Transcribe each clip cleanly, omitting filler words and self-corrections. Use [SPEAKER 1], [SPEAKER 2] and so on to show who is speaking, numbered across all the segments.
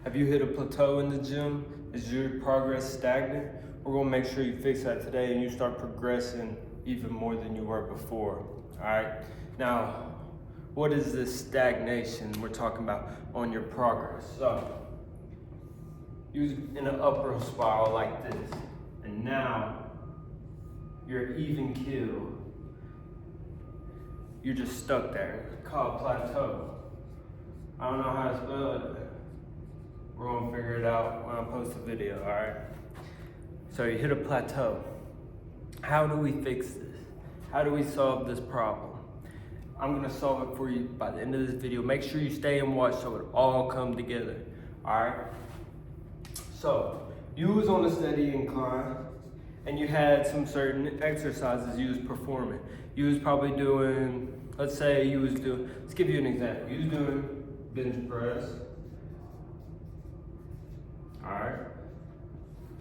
[SPEAKER 1] Have you hit a plateau in the gym? Is your progress stagnant? We're gonna make sure you fix that today and you start progressing even more than you were before, all right? Now, what is this stagnation we're talking about on your progress? So, you're in an upward spiral like this, and now you're even keel. You're just stuck there. It's called plateau. I don't know how to spell it. We're gonna figure it out when I post the video, all right? So you hit a plateau. How do we fix this? How do we solve this problem? I'm gonna solve it for you by the end of this video. Make sure you stay and watch so it all come together, all right? So, you was on a steady incline and you had some certain exercises you was performing. You was probably doing, let's say you was doing, let's give you an example. You was doing bench press. All right,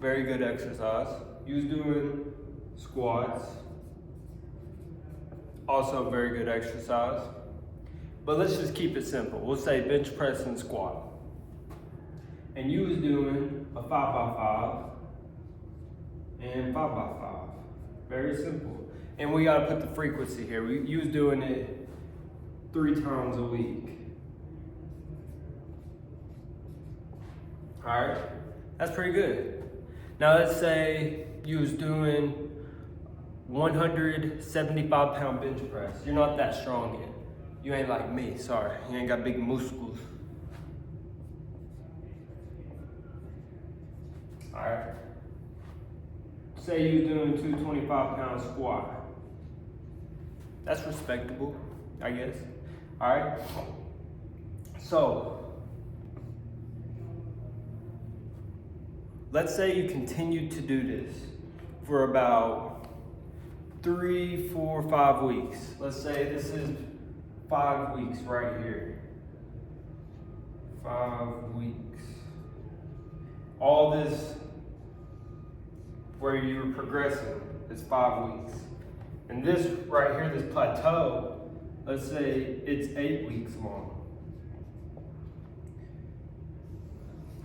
[SPEAKER 1] very good exercise. You was doing squats. Also very good exercise. But let's just keep it simple. We'll say bench press and squat. And you was doing a 5x5 and 5x5. Very simple. And we gotta put the frequency here. You was doing it 3 times a week. All right, that's pretty good. Now let's say you was doing 175 pound bench press. You're not that strong yet. You ain't like me, sorry. You ain't got big muscles. All right. Say you're doing 225 pound squat. That's respectable, I guess. All right. So, let's say you continue to do this for about 3, 4, 5 weeks. Let's say this is 5 weeks right here. 5 weeks. All this where you're progressing is 5 weeks. And this right here, this plateau, let's say it's 8 weeks long.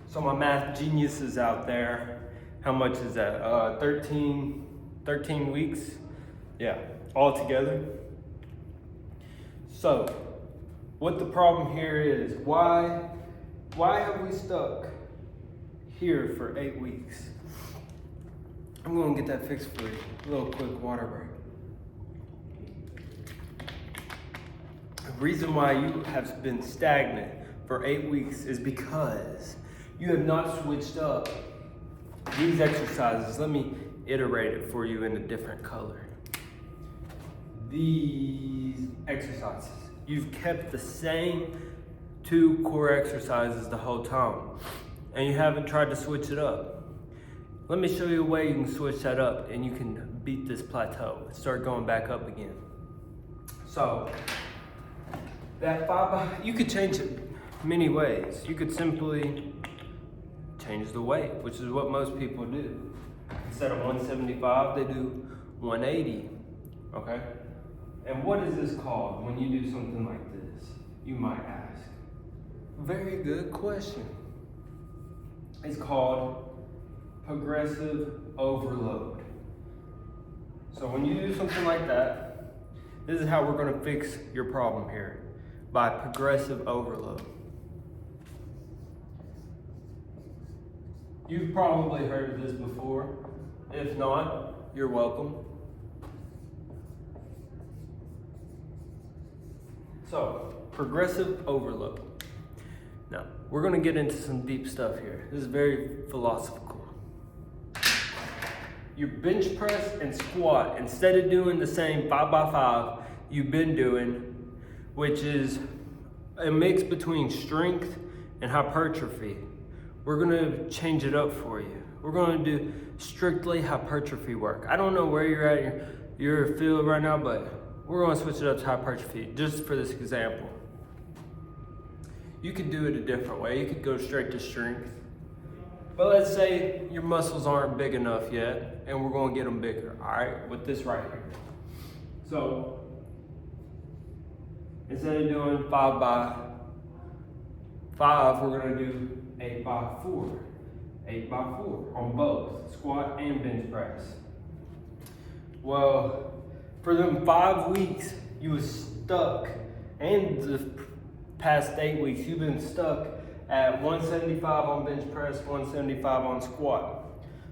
[SPEAKER 1] So my math geniuses out there, how much is that? 13 weeks? Yeah, all together. So, what the problem here is, why have we stuck here for 8 weeks? I'm gonna get that fixed for you. A little quick water break. The reason why you have been stagnant for 8 weeks is because you have not switched up these exercises. Let me iterate it for you in a different color. These exercises, you've kept the same 2 core exercises the whole time, and you haven't tried to switch it up. Let me show you a way you can switch that up and you can beat this plateau and start going back up again. So, that 5x, you could change it many ways. You could simply change the weight, which is what most people do. Instead of 175, they do 180, okay? And what is this called when you do something like this, you might ask? Very good question. It's called progressive overload. So when you do something like that, this is how we're gonna fix your problem here, by progressive overload. You've probably heard of this before. If not, you're welcome. So, progressive overload. Now, we're gonna get into some deep stuff here. This is very philosophical. Your bench press and squat, instead of doing the same 5x5 you've been doing, which is a mix between strength and hypertrophy, we're gonna change it up for you. We're gonna do strictly hypertrophy work. I don't know where you're at in your field right now, but we're gonna switch it up to hypertrophy, just for this example. You could do it a different way. You could go straight to strength. But let's say your muscles aren't big enough yet, and we're gonna get them bigger, all right, with this right here. So, instead of doing 5x5, we're gonna do 8x8. 8x4. 8x4 on both squat and bench press. Well, for them 5 weeks, you was stuck, and the past 8 weeks, you've been stuck at 175 on bench press, 175 on squat.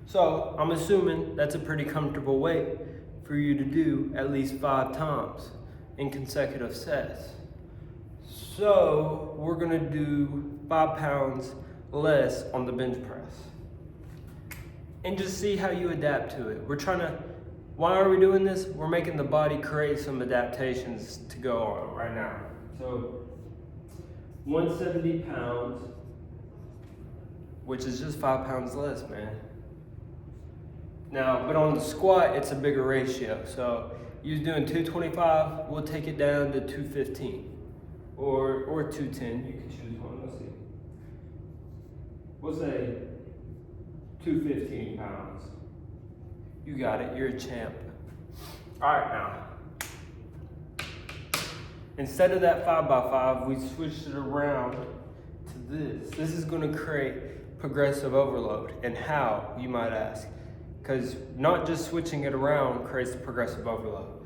[SPEAKER 1] So I'm assuming that's a pretty comfortable weight for you to do at least 5 times in consecutive sets. So we're gonna do 5 pounds less on the bench press. And just see how you adapt to it. Why are we doing this? We're making the body create some adaptations to go on right now. So 170 pounds, which is just 5 pounds less, man. Now, but on the squat, it's a bigger ratio. So you're doing 225, we'll take it down to 215 or 210. You can choose one. Let's see. We'll say 215 pounds. You got it, you're a champ. All right, now. Instead of that 5x5, we switched it around to this. This is gonna create progressive overload. And how, you might ask? Because not just switching it around creates progressive overload.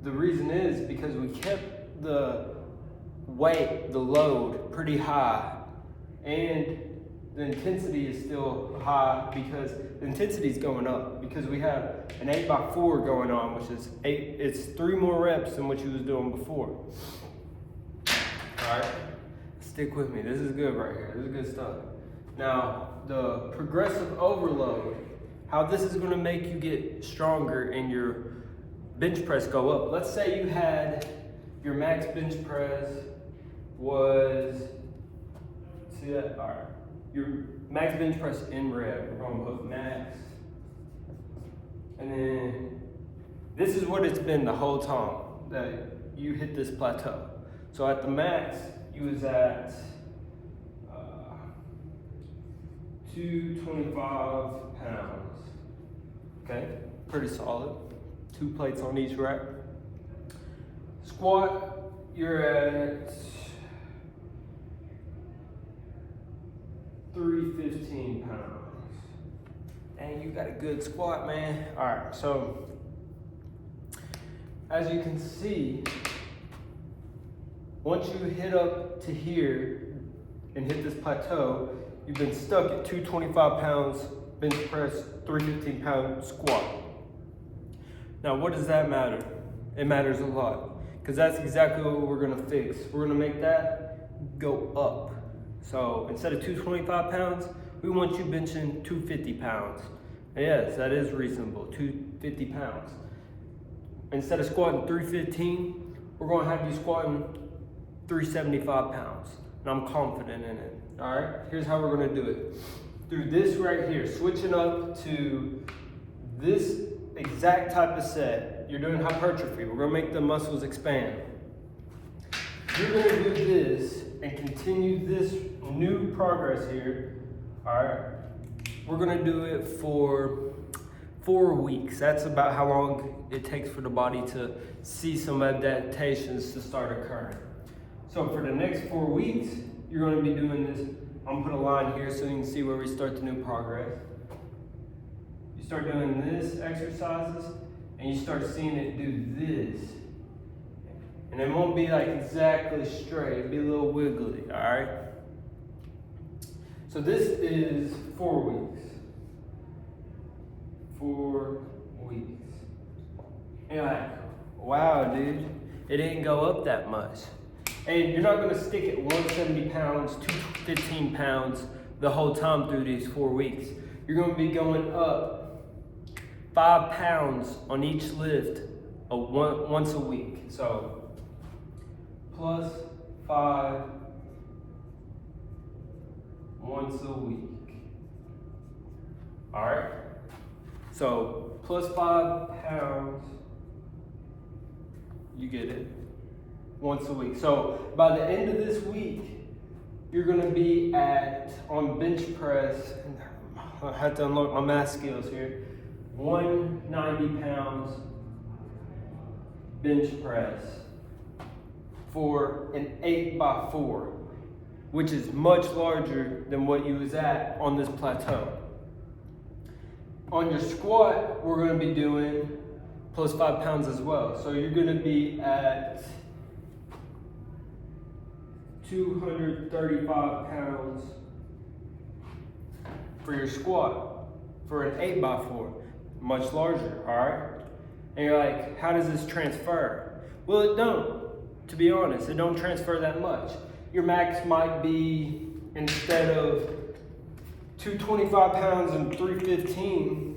[SPEAKER 1] The reason is because we kept the weight, the load, pretty high, and the intensity is still high because the intensity is going up because we have an 8x4 going on, which is it's 3 more reps than what you was doing before. All right, stick with me. This is good right here. This is good stuff. Now, the progressive overload, how this is gonna make you get stronger and your bench press go up. Let's say you had your max bench press was, see that? All right. Your max bench press in rep, we're gonna put max. And then this is what it's been the whole time that you hit this plateau. So at the max, you was at 225 pounds. Okay, pretty solid. 2 plates on each rep. Squat, you're at 315 pounds. And you got a good squat, man. All right, so as you can see, once you hit up to here and hit this plateau, you've been stuck at 225 pounds bench press, 315 pound squat. Now, what does that matter? It matters a lot because that's exactly what we're gonna fix. We're gonna make that go up. So instead of 225 pounds, we want you benching 250 pounds. Yes, that is reasonable, 250 pounds. Instead of squatting 315, we're gonna have you squatting 375 pounds. And I'm confident in it, all right? Here's how we're gonna do it. Through this right here, switching up to this exact type of set. You're doing hypertrophy. We're gonna make the muscles expand. You're gonna do this and continue this new progress here, all right? We're gonna do it for 4 weeks. That's about how long it takes for the body to see some adaptations to start occurring. So for the next 4 weeks, you're gonna be doing this. I'm gonna put a line here so you can see where we start the new progress. You start doing this exercises and you start seeing it do this. And it won't be like exactly straight, it'll be a little wiggly, all right? So this is 4 weeks. 4 weeks. And you're like, wow, dude, it didn't go up that much. And you're not gonna stick at 170 pounds, 215 pounds the whole time through these 4 weeks. You're gonna be going up 5 pounds on each lift once a week. So plus 5 once a week. All right. So plus 5 pounds, you get it, once a week. So by the end of this week, you're gonna be at, on bench press, I have to unlock my math skills here, 190 pounds bench press for an 8x4, which is much larger than what you was at on this plateau. On your squat, we're gonna be doing plus 5 pounds as well. So you're gonna be at 235 pounds for your squat for an 8x4, much larger, all right? And you're like, how does this transfer? Well, it don't, to be honest, it don't transfer that much. Your max might be, instead of 225 pounds and 315,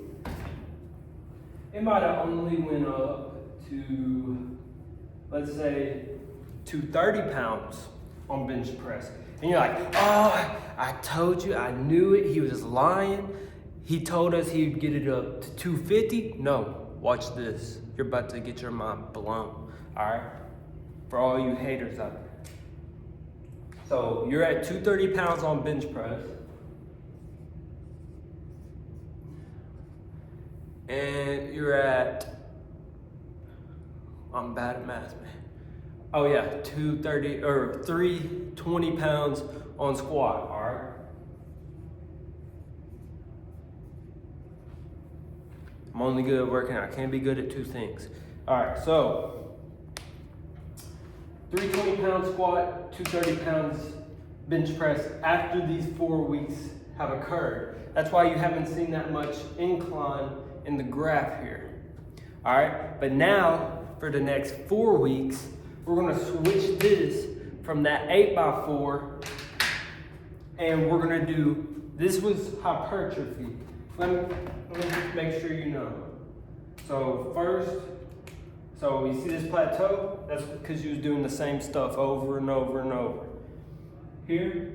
[SPEAKER 1] it might have only went up to, let's say, 230 pounds on bench press. And you're like, oh, I told you, I knew it, he was lying. He told us he'd get it up to 250. No, watch this. You're about to get your mind blown, all right? For all you haters out there. So you're at 230 pounds on bench press. And you're at, I'm bad at math, man. Oh yeah, 230 or 320 pounds on squat, all right? I'm only good at working out. I can't be good at two things. All right, so 320 pound squat, 230 pounds bench press after these 4 weeks have occurred. That's why you haven't seen that much incline in the graph here. All right, but now for the next 4 weeks, we're gonna switch this from that 8x4 and we're gonna do, this was hypertrophy. Let me just make sure you know. So first, so you see this plateau? That's because you was doing the same stuff over and over and over. Here,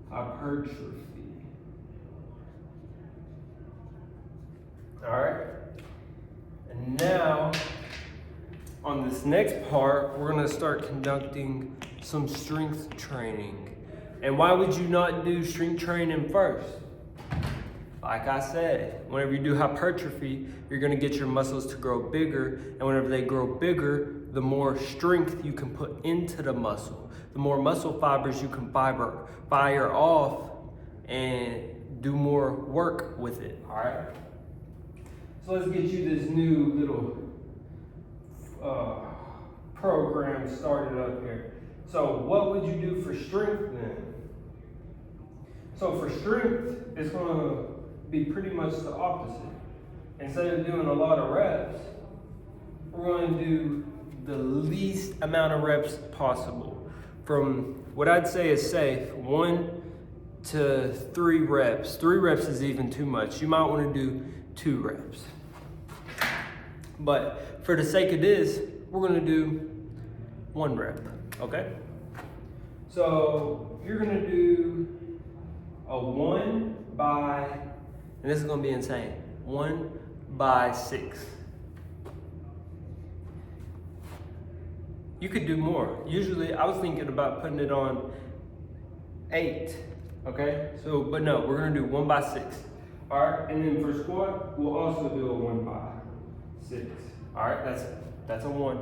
[SPEAKER 1] hypertrophy. All right, and now on this next part, we're gonna start conducting some strength training. And why would you not do strength training first? Like I said, whenever you do hypertrophy, you're gonna get your muscles to grow bigger, and whenever they grow bigger, the more strength you can put into the muscle, the more muscle fibers you can fire off and do more work with it, all right? So let's get you this new little program started up here. So what would you do for strength then? So for strength, it's gonna be pretty much the opposite. Instead of doing a lot of reps, we're gonna do the least amount of reps possible. From what I'd say is safe, 1 to 3 reps. 3 reps is even too much. You might wanna do 2 reps. But for the sake of this, we're gonna do 1 rep, okay? So you're gonna do a 1 by, and this is gonna be insane, 1 by 6. You could do more. Usually I was thinking about putting it on 8, okay? So, but no, we're gonna do 1 by 6. All right, and then for squat, we'll also do a 1 by 6. All right, that's a 1.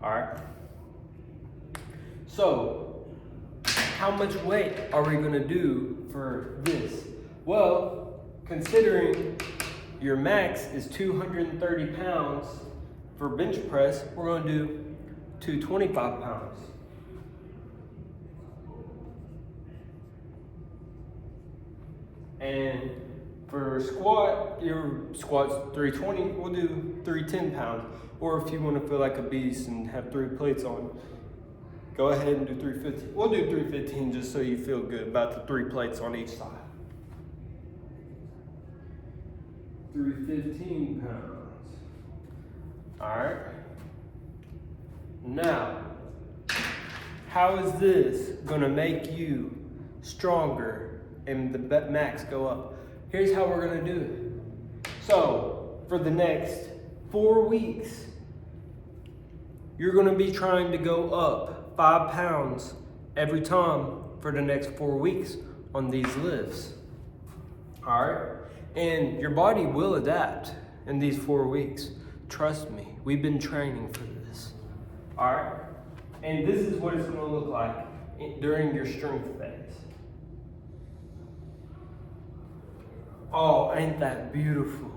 [SPEAKER 1] All right. So, how much weight are we gonna do for this? Well, considering your max is 230 pounds for bench press, we're gonna do 225 pounds. And for squat, your squat's 320, we'll do 310 pounds. Or if you want to feel like a beast and have 3 plates on, go ahead and do 315. We'll do 315 just so you feel good about the 3 plates on each side. 315 pounds. All right. Now, how is this gonna make you stronger and the max go up? Here's how we're gonna do it. So, for the next 4 weeks, you're gonna be trying to go up 5 pounds every time for the next 4 weeks on these lifts. All right? And your body will adapt in these 4 weeks. Trust me, we've been training for this. All right? And this is what it's gonna look like during your strength phase. Oh, ain't that beautiful?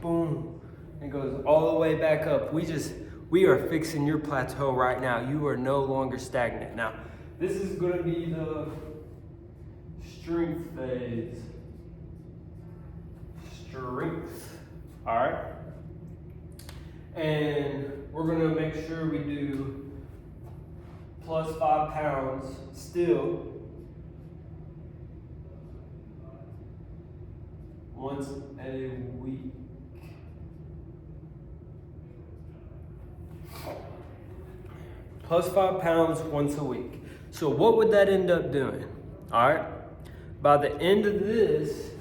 [SPEAKER 1] Boom. It goes all the way back up. We are fixing your plateau right now. You are no longer stagnant. Now, this is gonna be the strength phase. Strength, all right? And we're gonna make sure we do plus 5 pounds still once a week. Plus 5 pounds once a week. So what would that end up doing? All right, by the end of this,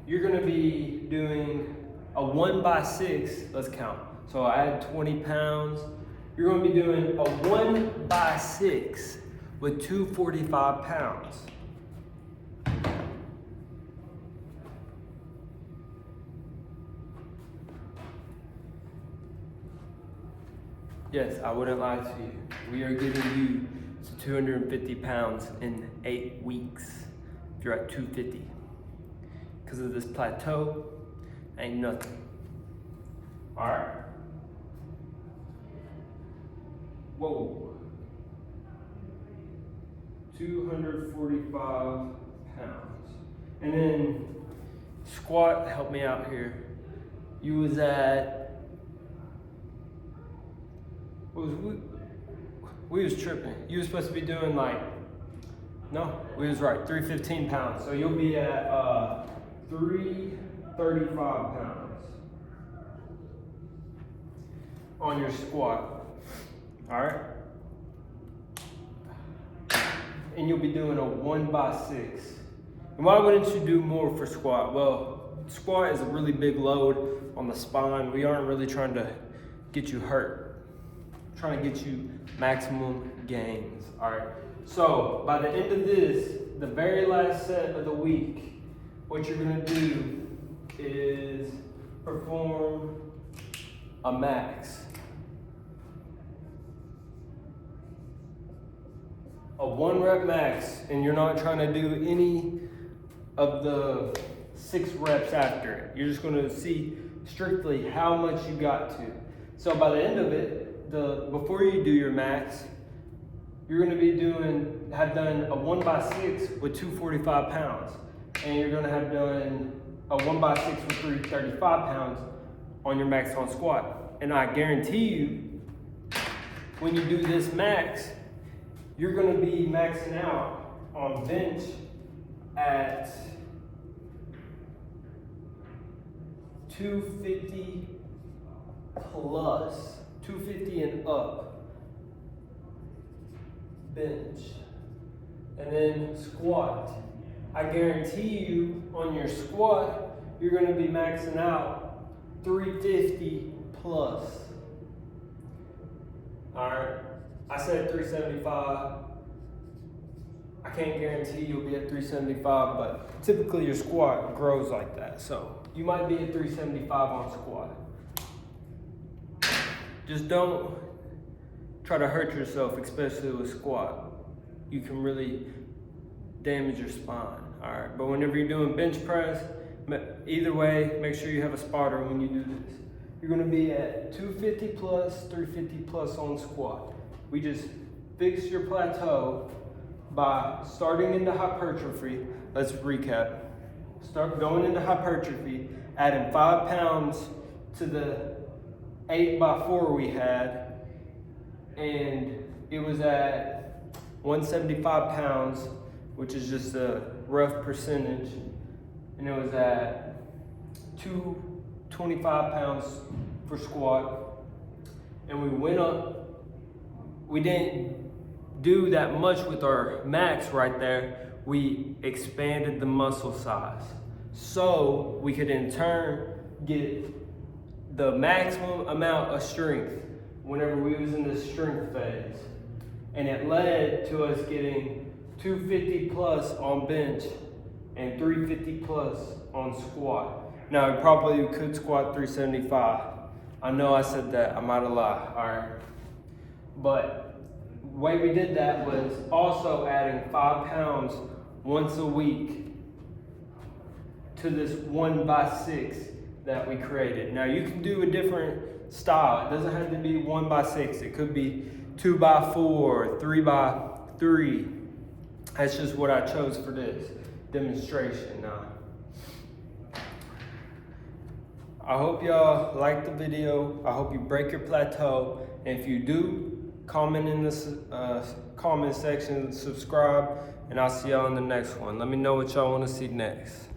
[SPEAKER 1] you're gonna be doing a 1x6, let's count. So I add 20 pounds. You're gonna be doing a 1x6 with 245 pounds. Yes, I wouldn't lie to you. We are getting you to 250 pounds in 8 weeks if you're at 250. Because of this plateau, ain't nothing. All right. Whoa. 245 pounds. And then squat, help me out here. You was at, we was tripping. You was supposed to be doing like, no, we was right, 315 pounds. So you'll be at 335 pounds on your squat, all right? And you'll be doing a 1x6. And why wouldn't you do more for squat? Well, squat is a really big load on the spine. We aren't really trying to get you hurt. Trying to get you maximum gains, all right? So by the end of this, the very last set of the week, what you're gonna do is perform a max. A 1 rep max, and you're not trying to do any of the 6 reps after it. You're just gonna see strictly how much you got to. So by the end of it, before you do your max, you're gonna have done a 1x6 with 245 pounds. And you're gonna have done a 1x6 with 335 pounds on your max on squat. And I guarantee you, when you do this max, you're gonna be maxing out on bench at 250 plus, 250 and up bench. And then squat. I guarantee you on your squat, you're gonna be maxing out 350 plus. All right, I said 375. I can't guarantee you'll be at 375, but typically your squat grows like that. So you might be at 375 on squat. Just don't try to hurt yourself, especially with squat. You can really damage your spine, all right? But whenever you're doing bench press, either way, make sure you have a spotter when you do this. You're gonna be at 250 plus, 350 plus on squat. We just fixed your plateau by starting into hypertrophy. Let's recap. Start going into hypertrophy, adding 5 pounds to the 8x4 we had, and it was at 175 pounds, which is just a rough percentage, and it was at 225 pounds for squat. And we went up, we didn't do that much with our max right there. We expanded the muscle size so we could in turn get the maximum amount of strength whenever we was in the strength phase. And it led to us getting 250 plus on bench and 350 plus on squat. Now, we probably could squat 375. I know I said that, I might have lied, all right? But way we did that was also adding 5 pounds once a week to this 1x6 that we created. Now you can do a different style. It doesn't have to be 1x6. It could be 2x4, 3x3. That's just what I chose for this demonstration. Now, I hope y'all liked the video. I hope you break your plateau. And if you do, comment in the comment section, subscribe, and I'll see y'all in the next one. Let me know what y'all want to see next.